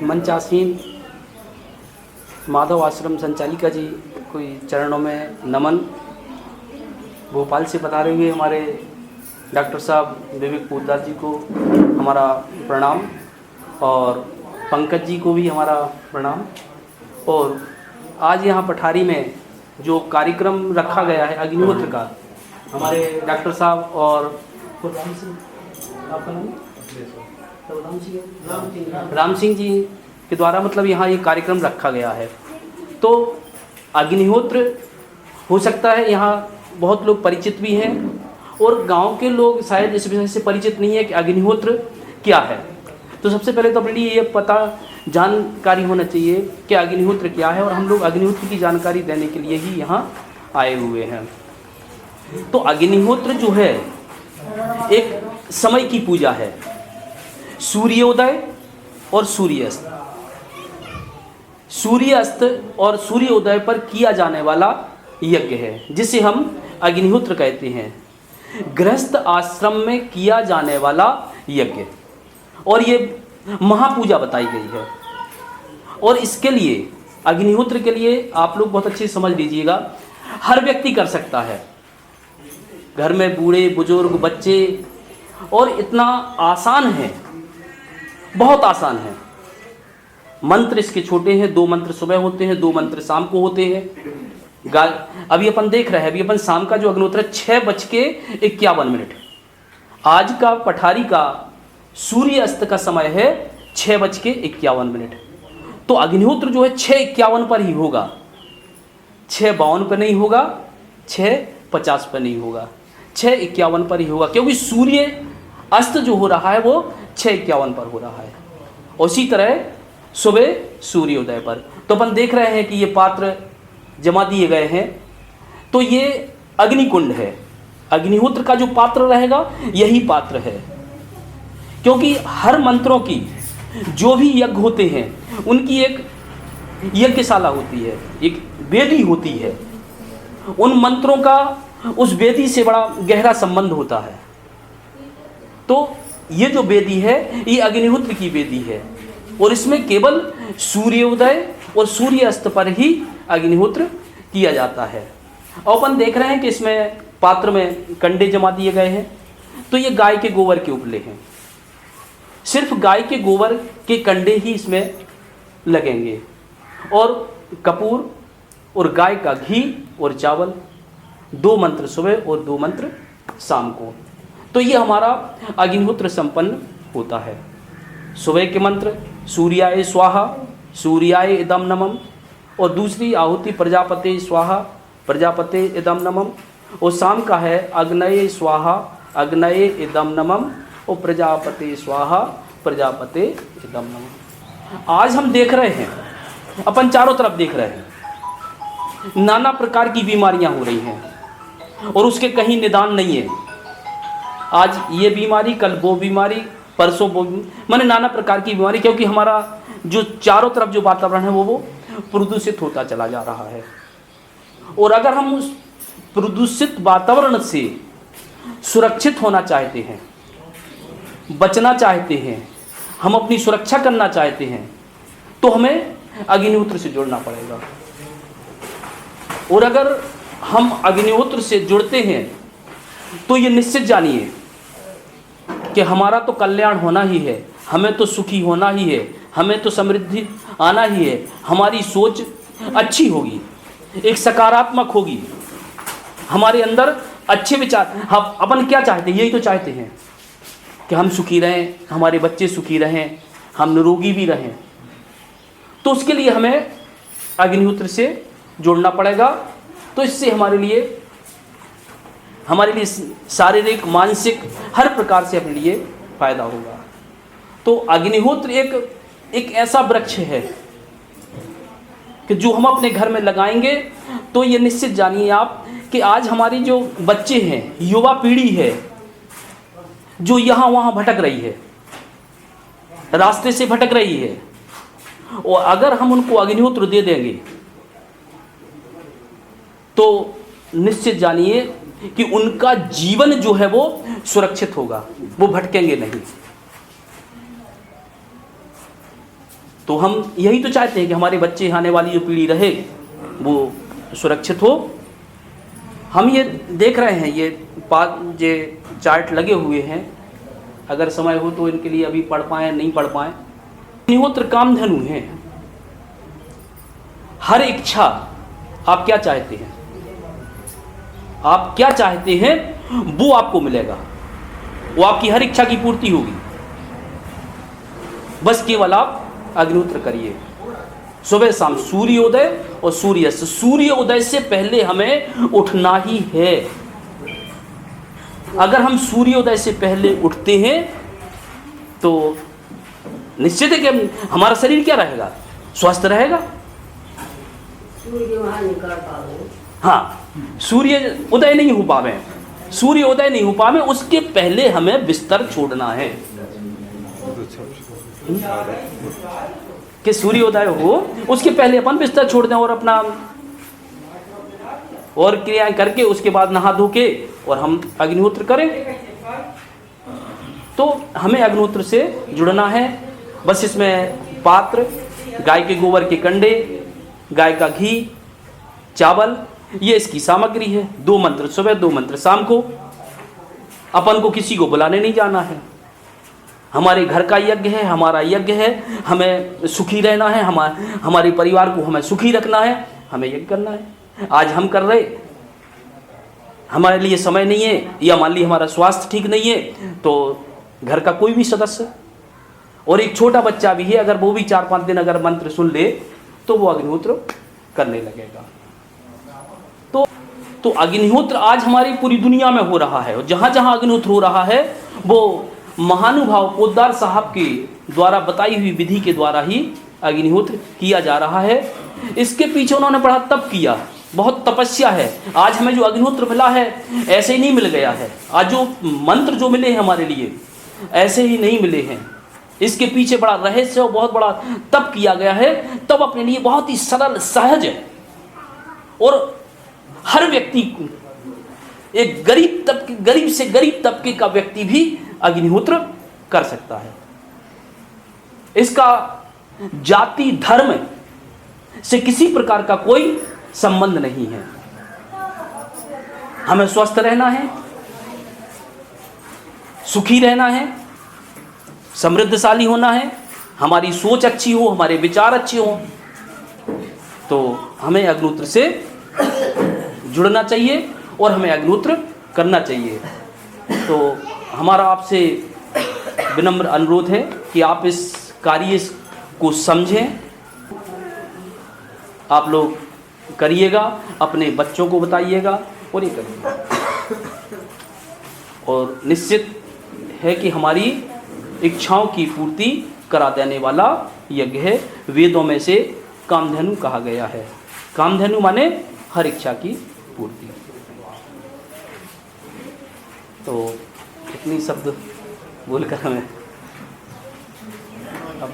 मंचासीन माधव आश्रम संचालिका जी कोई चरणों में नमन। भोपाल से पधारे हुए हमारे डॉक्टर साहब विवेक पोद्दार जी को हमारा प्रणाम, और पंकज जी को भी हमारा प्रणाम। और आज यहाँ पठारी में जो कार्यक्रम रखा गया है अग्निहोत्र का, हमारे डॉक्टर साहब और आपका नाम राम सिंह जी के द्वारा मतलब यहाँ ये कार्यक्रम रखा गया है। तो अग्निहोत्र हो सकता है यहाँ बहुत लोग परिचित भी हैं और गांव के लोग शायद इस विषय से परिचित नहीं है कि अग्निहोत्र क्या है। तो सबसे पहले तो अपने लिए ये पता जानकारी होना चाहिए कि अग्निहोत्र क्या है, और हम लोग अग्निहोत्र की जानकारी देने के लिए ही यहाँ आए हुए हैं। तो अग्निहोत्र जो है एक समय की पूजा है, सूर्योदय और सूर्यास्त, सूर्यास्त और सूर्योदय पर किया जाने वाला यज्ञ है, जिसे हम अग्निहोत्र कहते हैं। गृहस्थ आश्रम में किया जाने वाला यज्ञ, और ये महापूजा बताई गई है। और इसके लिए अग्निहोत्र के लिए आप लोग बहुत अच्छे से समझ लीजिएगा, हर व्यक्ति कर सकता है, घर में बूढ़े बुजुर्ग बच्चे, और इतना आसान है, बहुत आसान है। मंत्र इसके छोटे हैं, 2 मंत्र सुबह होते हैं, 2 मंत्र शाम को होते हैं। अभी अपन देख रहे हैं, अभी अपन शाम का जो अग्निहोत्र 6:51। आज का पठारी का सूर्य अस्त का समय है 6:51। तो अग्निहोत्र जो है 6:51 पर ही होगा, 6:52 पर नहीं होगा, 6:50 पर नहीं होगा, 6:51 पर ही होगा, क्योंकि सूर्य अस्त जो हो रहा है वो 6:51 पर हो रहा है। उसी तरह सुबह सूर्योदय पर। तो अपन देख रहे हैं कि ये पात्र जमा दिए गए हैं। तो ये अग्निकुंड है, अग्निहोत्र का जो पात्र रहेगा यही पात्र है, क्योंकि हर मंत्रों की जो भी यज्ञ होते हैं उनकी एक यज्ञशाला होती है, एक वेदी होती है। उन मंत्रों का उस वेदी से बड़ा गहरा संबंध होता है। तो ये जो वेदी है ये अग्निहोत्र की वेदी है, और इसमें केवल सूर्योदय और सूर्यास्त पर ही अग्निहोत्र किया जाता है। और अपन देख रहे हैं कि इसमें पात्र में कंडे जमा दिए गए हैं। तो ये गाय के गोबर के उपले हैं, सिर्फ गाय के गोबर के कंडे ही इसमें लगेंगे, और कपूर और गाय का घी और चावल, 2 मंत्र सुबह और 2 मंत्र शाम को। तो ये हमारा अग्निहोत्र संपन्न होता है। सुबह के मंत्र सूर्याय स्वाहा, सूर्याय इदम नमः, और दूसरी आहुति प्रजापते स्वाहा, प्रजापते इदम नमः, और शाम का है अग्नये स्वाहा, अग्नये इदम नमः, और प्रजापते स्वाहा, प्रजापते इदम नमः। आज हम देख रहे हैं, अपन चारों तरफ देख रहे हैं, नाना प्रकार की बीमारियां हो रही हैं और उसके कहीं निदान नहीं है। आज ये बीमारी, कल वो बीमारी, परसों वो, माने नाना प्रकार की बीमारी, क्योंकि हमारा जो चारों तरफ जो वातावरण है वो प्रदूषित होता चला जा रहा है। और अगर हम उस प्रदूषित वातावरण से सुरक्षित होना चाहते हैं, बचना चाहते हैं, हम अपनी सुरक्षा करना चाहते हैं, तो हमें अग्निहोत्र से जुड़ना पड़ेगा। और अगर हम अग्निहोत्र से जुड़ते हैं तो ये निश्चित जानिए कि हमारा तो कल्याण होना ही है, हमें तो सुखी होना ही है, हमें तो समृद्धि आना ही है। हमारी सोच अच्छी होगी, एक सकारात्मक होगी, हमारे अंदर अच्छे विचार। हम अपन क्या चाहते हैं, यही तो चाहते हैं कि हम सुखी रहें, हमारे बच्चे सुखी रहें, हम निरोगी भी रहें। तो उसके लिए हमें अग्निहोत्र से जुड़ना पड़ेगा। तो इससे हमारे लिए शारीरिक मानसिक हर प्रकार से अपने लिए फायदा होगा। तो अग्निहोत्र एक ऐसा वृक्ष है कि जो हम अपने घर में लगाएंगे तो ये निश्चित जानिए आप कि आज हमारी जो बच्चे हैं, युवा पीढ़ी है, जो यहाँ वहाँ भटक रही है, रास्ते से भटक रही है, और अगर हम उनको अग्निहोत्र दे देंगे तो निश्चित जानिए कि उनका जीवन जो है वो सुरक्षित होगा, वो भटकेंगे नहीं। तो हम यही तो चाहते हैं कि हमारे बच्चे, आने वाली जो पीढ़ी रहे वो सुरक्षित हो। हम ये देख रहे हैं, ये चार्ट लगे हुए हैं, अगर समय हो तो इनके लिए अभी पढ़ पाएँ नहीं पढ़ पाएँ। अग्निहोत्र कामधेनु हैं। हर इच्छा आप क्या चाहते हैं, आप क्या चाहते हैं वो आपको मिलेगा, वो आपकी हर इच्छा की पूर्ति होगी। बस केवल आप अग्निहोत्र करिए, सुबह शाम सूर्योदय और सूर्यास्त। सूर्योदय से पहले हमें उठना ही है। अगर हम सूर्योदय से पहले उठते हैं तो निश्चित है कि हमारा शरीर क्या रहेगा, स्वस्थ रहेगा। हाँ, सूर्य उदय नहीं हो पावे, सूर्य उदय नहीं हो पावे, उसके पहले हमें बिस्तर छोड़ना है कि सूर्योदय हो, उसके पहले अपन बिस्तर छोड़ दें और अपना और क्रियाएं करके उसके बाद नहा धो के और हम अग्निहोत्र करें। तो हमें अग्निहोत्र से जुड़ना है। बस इसमें पात्र, गाय के गोबर के कंडे, गाय का घी, चावल, ये इसकी सामग्री है। 2 मंत्र सुबह, 2 मंत्र शाम को। अपन को किसी को बुलाने नहीं जाना है। हमारे घर का यज्ञ है, हमारा यज्ञ है, हमें सुखी रहना है, हमारे परिवार को हमें सुखी रखना है, हमें यज्ञ करना है। आज हम कर रहे, हमारे लिए समय नहीं है, या मान ली हमारा स्वास्थ्य ठीक नहीं है, तो घर का कोई भी सदस्य और एक छोटा बच्चा भी है, अगर वो भी 4-5 दिन अगर मंत्र सुन ले तो वो अग्निहोत्र करने लगेगा। तो अग्निहोत्र आज हमारी पूरी दुनिया में हो रहा है, और जहाँ जहाँ अग्निहोत्र हो रहा है वो महानुभाव पोद्दार साहब के द्वारा बताई हुई विधि के द्वारा ही अग्निहोत्र किया जा रहा है। इसके पीछे उन्होंने बड़ा तप किया, बहुत तपस्या है। आज हमें जो अग्निहोत्र मिला है ऐसे ही नहीं मिल गया है। आज जो मंत्र जो मिले हैं हमारे लिए ऐसे ही नहीं मिले हैं। इसके पीछे बड़ा रहस्य और बहुत बड़ा तप किया गया है। तब अपने लिए बहुत ही सरल, सहज और हर व्यक्ति को, एक गरीब से गरीब तबके का व्यक्ति भी अग्निहोत्र कर सकता है। इसका जाति धर्म से किसी प्रकार का कोई संबंध नहीं है। हमें स्वस्थ रहना है, सुखी रहना है, समृद्धशाली होना है, हमारी सोच अच्छी हो, हमारे विचार अच्छे हो, तो हमें अग्निहोत्र से जुड़ना चाहिए और हमें अग्निहोत्र करना चाहिए। तो हमारा आपसे विनम्र अनुरोध है कि आप इस कार्य को समझें, आप लोग करिएगा, अपने बच्चों को बताइएगा और ये करिएगा। और निश्चित है कि हमारी इच्छाओं की पूर्ति करा देने वाला यज्ञ है। वेदों में से कामधेनु कहा गया है। कामधेनु माने हर इच्छा की पूर्ति। तो इतनी शब्द बोलकर हमें अब